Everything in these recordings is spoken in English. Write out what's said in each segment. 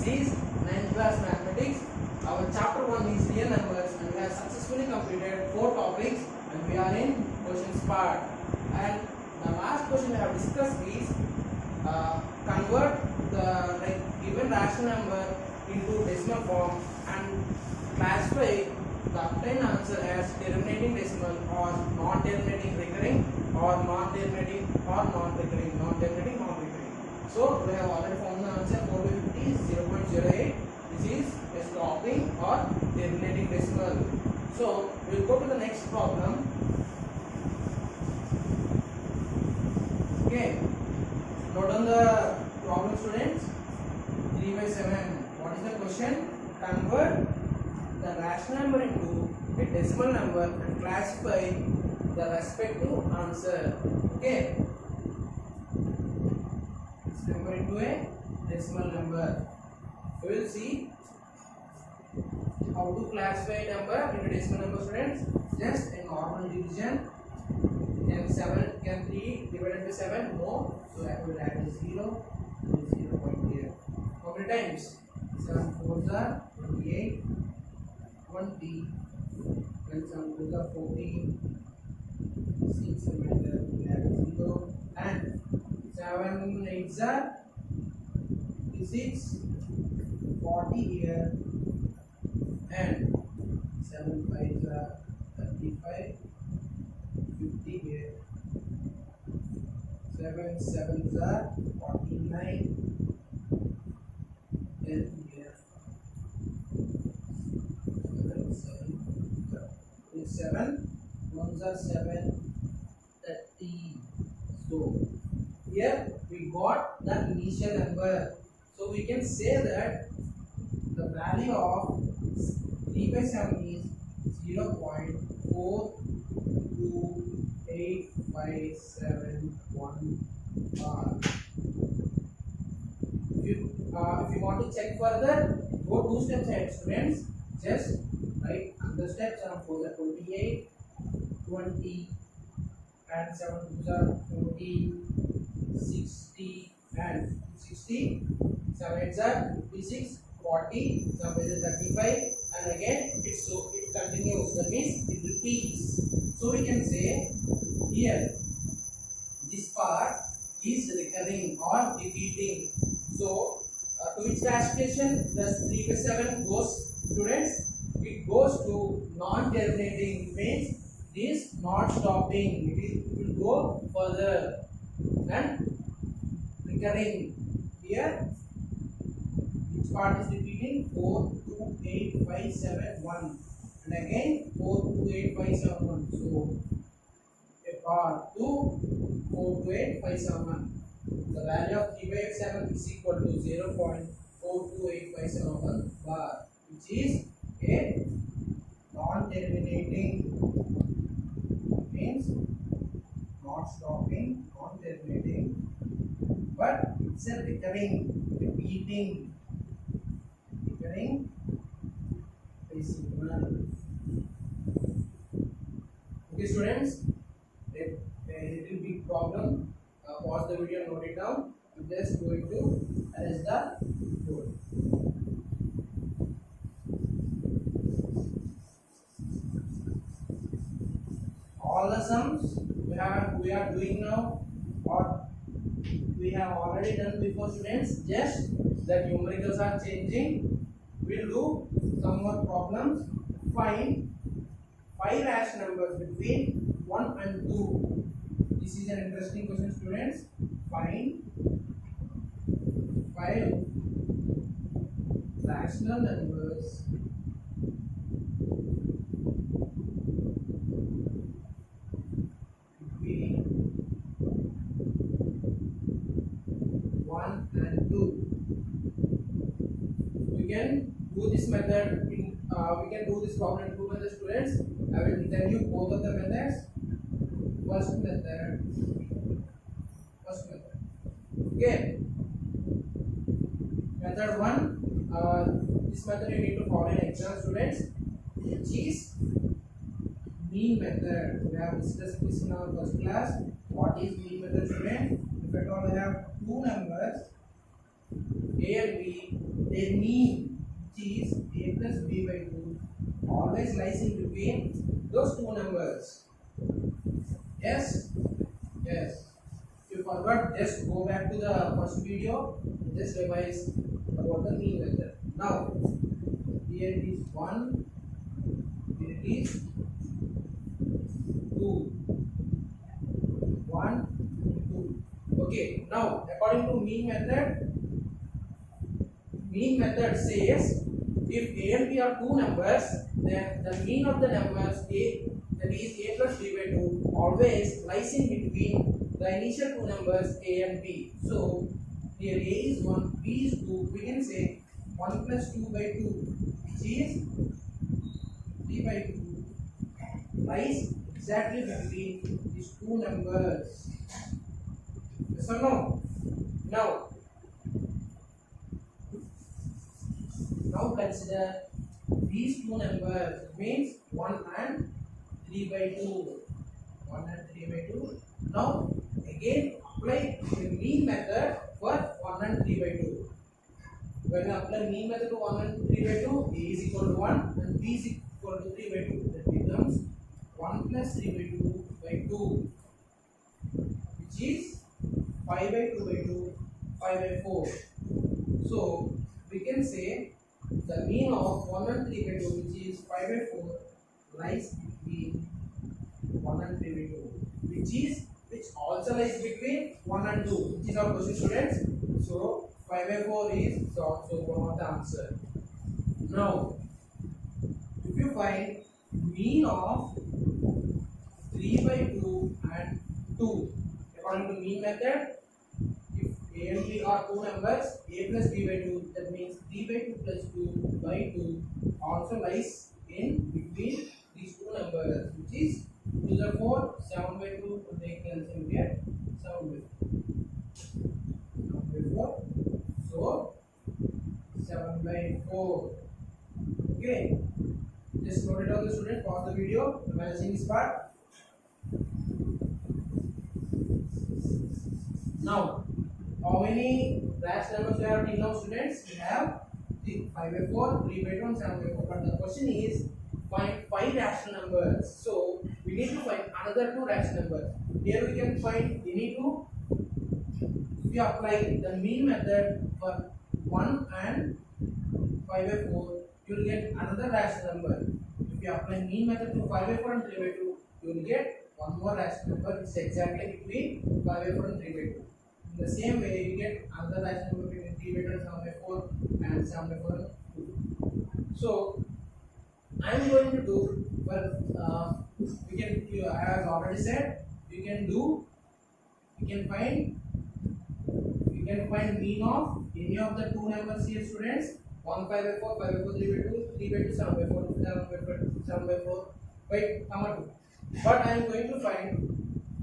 is 9th class mathematics. Our chapter 1 is real numbers and we have successfully completed 4 topics and we are in questions part. And the last question we have discussed is convert the given rational number into decimal form and classify the obtained answer as terminating decimal or non-terminating recurring or non-terminating or non-recurring, non-terminating, non-recurring. So we have already found the answer 450 is 0.08. This is a stopping or terminating decimal. So we will go to the next problem. Okay, note on the problem, students. 3 by 7. What is the question? Convert the rational number into a decimal number and classify the respective answer. Okay, this number into a decimal number. We will see how to classify a number into decimal number, students. Just a normal division. Can 3 divided by 7? No. So I will add 0. 0.8. How many times? 7 4s are 28. 20. Then 7 4s are 14. 6 0. And 7 8s are 56. 40 here. And 7 5s are 35. 50 here. 7 7s are 49. 10 here. 7 1s are 7. 30. So here we got the initial number. So we can say that the value of 3 by 7 is 0.42857 bar. If you want to check further, go 2 steps ahead, students. Just write the steps. 7 4 are 28, 20, and 7 2 are 40, 60, and 60. 7 8 are 56, 40, 7 is 35, and again it continues. That means it repeats. So we can say here this part is recurring or repeating. So to which classification does 3 by 7 goes, students? It goes to non-terminating, means this not stopping. It will go further. And recurring, here which part is repeating? 4 2 8 5 7 1, and again 4 2 8 5 7 1. So a part 2 4 2 8 5 7 1. The value of 3 by 7 is equal to 0.428571 bar, which is a non-terminating, means not stopping, non-terminating, but it's a recurring, repeating decimal. Okay, students, a little big problem. Pause the video and note it down. I'm just going to arrest the code. All the sums we are doing now, or we have already done before, students. Just the numericals are changing. We'll do some more problems. Find 5 rational numbers between 1 and 2. This is an interesting question, students. Find 5 rational numbers between 1 and 2. We can do this method in we can do this problem in 2 methods, students. I will tell you both of the methods. First method. Okay. Method 1. This method you need to follow in exam, students, which is mean method. We have discussed this in our first class. What is mean method, students? If at all I have two numbers A and B, their mean, which is a plus b by 2, always lies in between those two numbers. Yes? Yes. If you forgot, just go back to the first video, just revise about the mean method. Now, here it is 1, here it is 2. 1, 2. Okay, now according to mean method says if a and b are two numbers, then the mean of the numbers a, that is a plus b by 2, always lies in between the initial two numbers a and b. So here a is 1, b is 2. We can say 1 plus 2 by 2, which is 3 by 2, lies exactly between these two numbers. Yes or no? Now consider these two numbers. It means 1 and 3 by 2. 1 and 3 by 2. Now again apply the mean method for 1 and 3 by 2. When you apply mean method to 1 and 3 by 2, a is equal to 1 and b is equal to 3 by 2. That becomes 1 plus 3 by 2 by 2, which is 5 by 2 by 2, 5 by 4. So we can say the mean of 1 and 3 by 2, which is 5 by 4, lies between 1 and 3 by 2, which also lies between 1 and 2, which is our question, students. So 5 by 4 is also one of the answer. Now, if you find mean of 3 by 2 and 2, according to mean method, if a and b are two numbers, a plus b by 2, that means 3 by 2 plus 2 by 2 also lies in between these two numbers, which is 2 to the 4, 7 by 2, and take cancel, we get 7 by 4. So 7 by 4. Okay, just note it down, the student. Pause the video. Managing this part. Now, how many rational numbers we have till now, students? We have 5 by 4, 3 by 2, and 7 by 4. But the question is find 5 rational numbers. So we need to find another 2 rational numbers. Here we can find any 2. If you apply the mean method for 1 and 5 by 4, you will get another rational number. If you apply mean method to 5 by 4 and 3 by 2, you will get one more rational number, which is exactly between 5 by 4 and 3 by 2. In the same way, you get another rational number between 3 by 2 and 7 by 4 and 7 by 4 and 2. So I am going to do, well, we can, I have already said, we can find mean of any of the two numbers here, students. 1 5 by 4, 5 by 4, 3 by 2, 3 by 2, 7 by 4, 7 by 4, wait, comma 2. But I am going to find,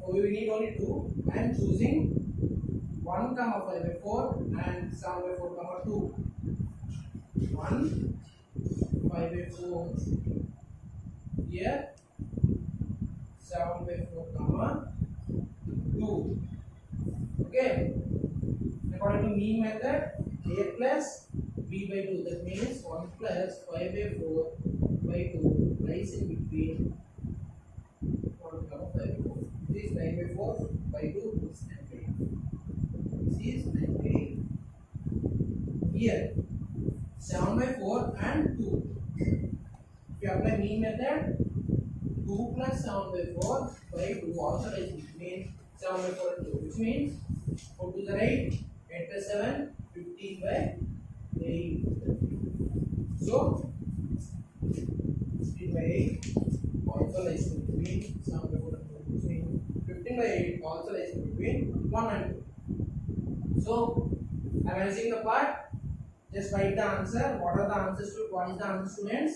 we need only 2. I am choosing 1 comma 5 by 4 and 7 by 4 comma 2. 1 5 by 4 here, 7 by 4 comma 2. Okay, according to mean method, a plus b by 2, that means 1 plus 5 by 4 by 2 lies in between 1 comma 5 by 4. This is 9 by 4 by 2 is 9 by 8. This is 9 by 8. Here 7 by 4 and 2. If you apply mean method, 2 plus 7 by 4 by 2 also lies between 7 by 4 and 2, which means 4 to the right, 8 plus 7, 15 by 8. So 15 by 8 also lies in between 7 by 4 and 2, which means 15 by 8 also lies in between 1 and 2. So I am answering the part. Just write the answer. What are the answers to what is the answer, students?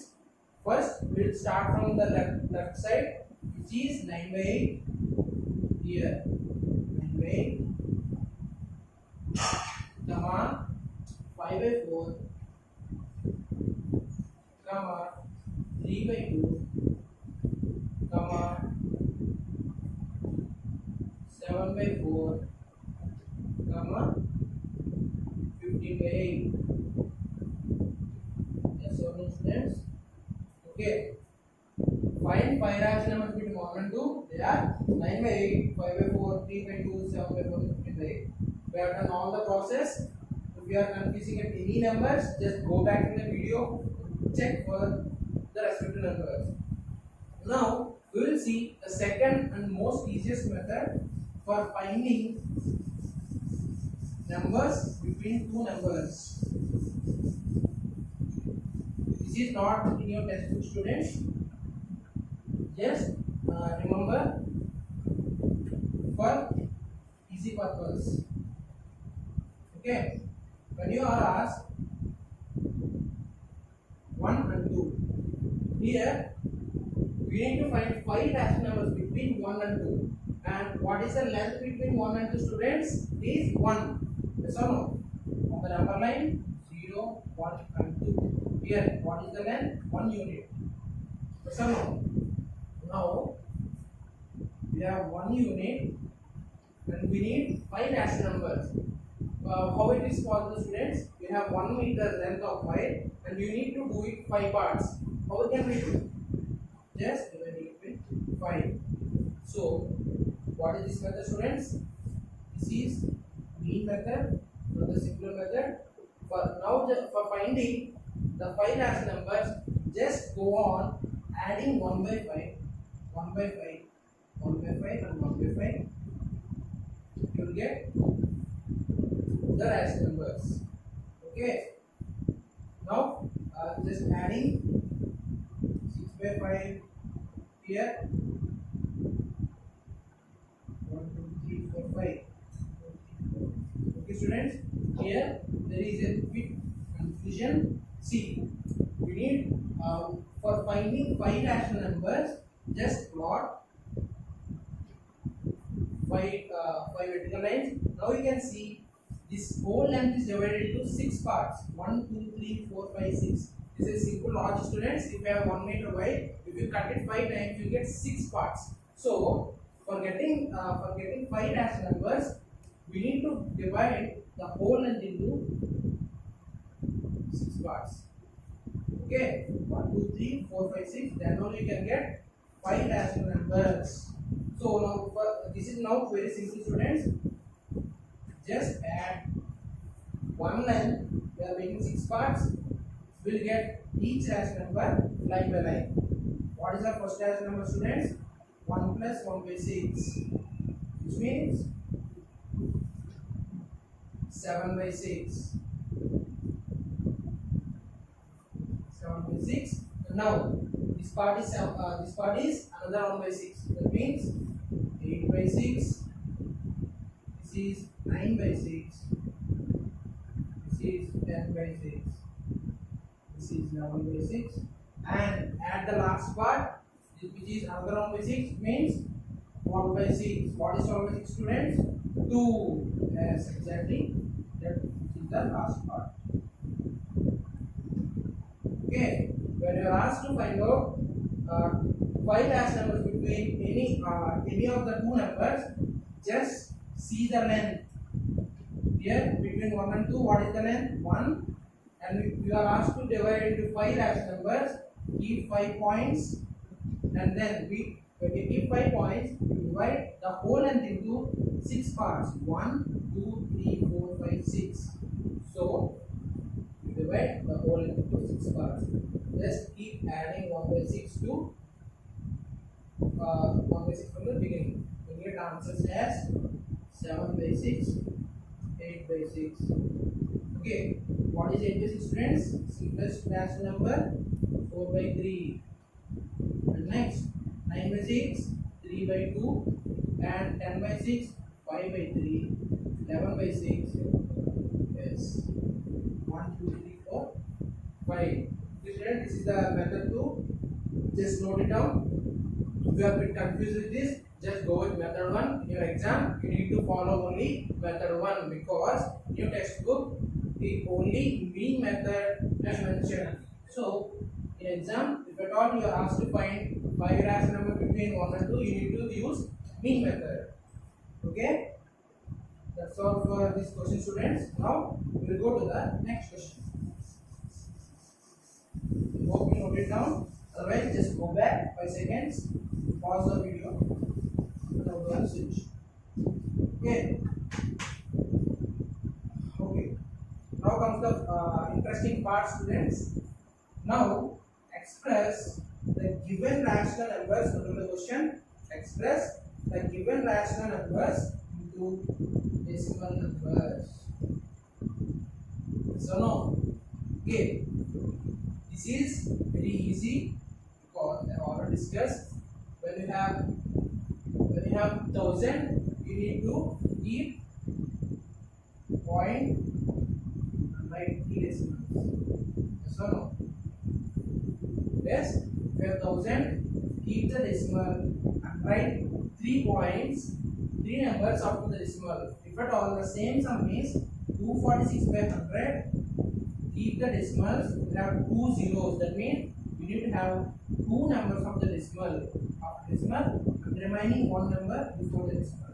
First, we will start from the left side, which is 9 by 8. Here 9 by 8, comma 5 by 4, comma 3 by 2, comma 7 by 4, comma 15 by 8. Okay. Find 5 rational numbers between 1 and 2. They are 9 by 8, 5 by 4, 3 by 2, 7 by 4, 15 by 8. We have done all the process. If you are confusing at any numbers, just go back in the video, check for the respective numbers. Now, we will see the second and most easiest method for finding numbers between two numbers. This is not in your textbook, students. Just remember for easy purpose. Okay, when you are asked 1 and 2, here we need to find 5 rational numbers between 1 and 2. And what is the length between 1 and 2, students? It is 1. Yes or no? On the number line 0, 1 and 2. Here, what is the length? 1 unit. Yes or no? Now, we have 1 unit and we need 5 rational numbers. How it is possible, students? We have 1 meter length of 5 and you need to do it 5 parts. How can we do? Just divide it with 5. So, what is this method, students? This is mean method, another simpler method. For finding the 5 rational numbers, just go on adding 1 by 5, 1 by 5, 1 by 5 and 1 by 5. You will get the rational numbers. Okay. Now, just adding 6 by 5 here. 1, 2, 3, 4, 5. Okay, students. Here there is a bit confusion. See, we need for finding 5 rational numbers, just plot 5 vertical lines. Now you can see this whole length is divided into 6 parts. 1, 2, 3, 4, 5, 6. This is simple logic, students. If you have 1 meter wide, if you cut it 5 times, you get 6 parts. So for getting 5 rational numbers, we need to divide the whole length into 6 parts. Okay, 1, 2, 3, 4, 5, 6. Then only you can get 5 rational numbers. So now this is now very simple, students. Just add 1 length. We are making 6 parts. We'll get each rational number line by line. What is our first rational number, students? 1 plus 1 by 6, which means 7 by 6. 7 by 6. Now this part is another 1 by 6. That means 8 by 6. This is 9 by 6. This is 10 by 6. This is 11 by 6. And at the last part, which is another 1 by 6, means 1 by 6. What is 1 by 6, students? 2. Yes, exactly. That is the last part. Okay. When you are asked to find out 5 rational numbers between any of the two numbers, just see the length. Here between 1 and 2, what is the length? 1. And if you are asked to divide into 5 rational numbers, keep 5 points, and then when we keep 5 points, we divide the whole length into 6 parts. 1, 2, 3, 4, 5, 6. So we divide the whole length into 6 parts. Just keep adding 1 by 6 to 1 by 6 from the beginning. We get answers as 7 by 6, 8 by 6. Okay, what is 8 by 6, friends? Simplest rational number, 4 by 3. And next, 9 by 6, 3 by 2. And 10 by 6, 5 by 3. 11 by 6. Yes. 1, 2, 3, 4, 5. This is the method 2. Just note it down. If you are a bit confused with this, just go with method 1. In your exam, you need to follow only method 1 because in your textbook, the only mean method is mentioned. So, in exam, if at all you are asked to find 5 rational number between 1 and 2, you need to use mean method. Okay? That's all for this question, students. Now, we will go to the next question. Hope you note it down. Otherwise, 5 seconds. Pause the video. Now we are switch. Okay. Okay. Now comes the interesting part, students. Now express the given rational numbers. Remember the question. Express the given rational numbers into decimal numbers. So no. Okay. This is very easy because I have already discussed. When you have 1000, you need to keep point and write 3 decimals. Yes or no? Yes. If you have 1000, keep the decimal and write 3 points, 3 numbers after the decimal. If at all the same sum is 246 by 100, keep the decimals. We have 2 zeros. That means we need to have 2 numbers of the decimal after decimal and remaining 1 number before the decimal.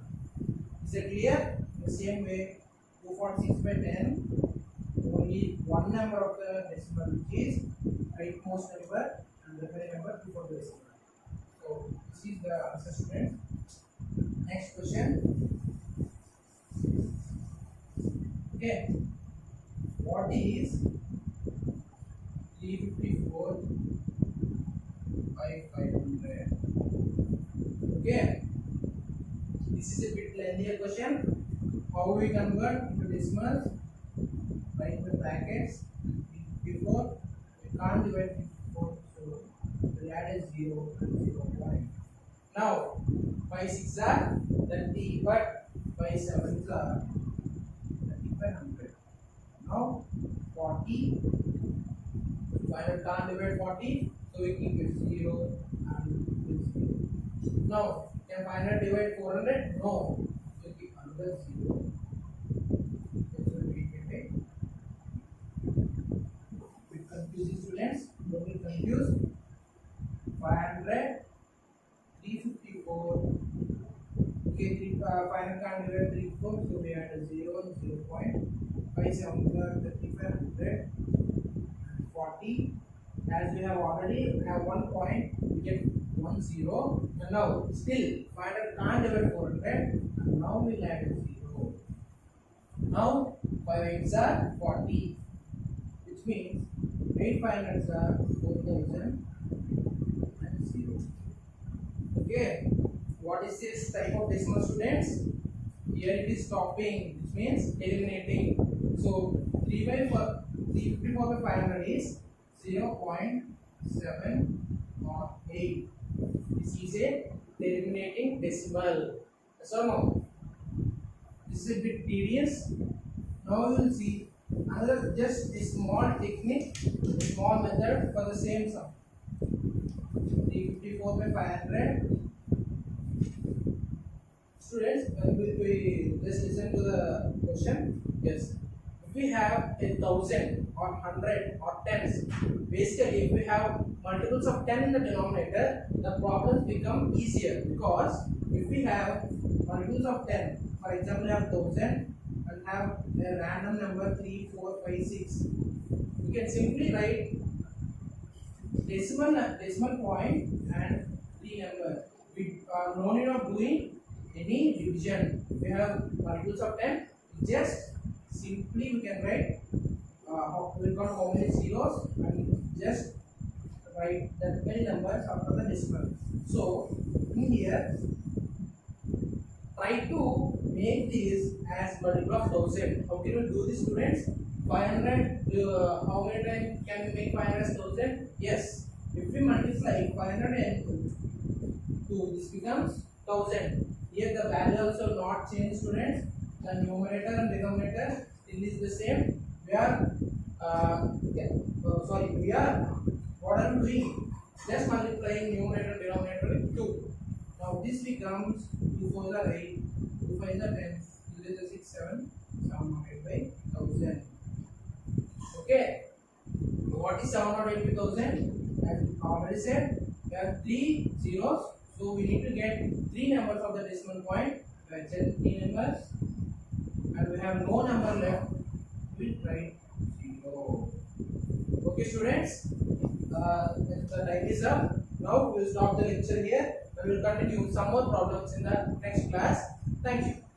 Is it clear? In the same way, 246 by 10, only 1 number of the decimal, which is rightmost number, and the remaining number before the decimal. So this is the answer, students. Next question. Okay. What is 354 by 500? Okay. This is a bit lengthier question. How we convert into decimals? Write the brackets. 354. We can't divide 54, so we'll add a 0 and 0. Now 5 6 are 30, but 5 7 are 3500. Now 40. 500 can't divide 40, so we keep it 0 and it 0. Now can 500 divide 400? No, so we keep another 0. That's what we get it. We confuse students. Don't be confused. 500, 354. Okay, 500 can't divide 34, so we add a 0 and 0 point. 5 7 3500. 40. As we have already have 1 point, we get 1 0. And now still 500 can't divide 400, and now we'll add a 0. Now 5 8s are 40, which means 8 500s are 4000 and 0. Okay, what is this type of decimal, students? Here it is stopping, which means eliminating. So 354 by 500 is 0.7 or 8. This is a terminating decimal. Yes or no? This is a bit tedious. Now you will see another just a small technique, a small method for the same sum. 354 by 500. Students, we just listen to the question. Yes. If we have 1000 or 100 or tens, basically if we have multiples of 10 in the denominator, the problems become easier, because if we have multiples of 10, for example, we have 1000 and have a random number 3, 4, 5, 6, we can simply write decimal point and 3 number. We are no need of doing any division. If we have multiples of 10, just simply we can write we got how many zeros and just write that many numbers after the decimal. So in here, try to make this as multiple of 1000. How can we do this, students? 500. How many times can we make 500 as 1000? Yes. If we multiply 500 and 2, this becomes 1000. Here the value also not change, students. The numerator and denominator still is the same. We are what are we doing? Just multiplying numerator and denominator with 2. Now this becomes 2 4 are 8, 2 5 are 10, 2 is 6 7, 708 by 1000. Okay. What is 708 by 1000? As I already said, we have 3 zeros, so we need to get 3 numbers of the decimal point. We have 3 numbers, and we have no number left. We'll write 0. Okay, students. The time is up. Now we will stop the lecture here. We will continue some more problems in the next class. Thank you.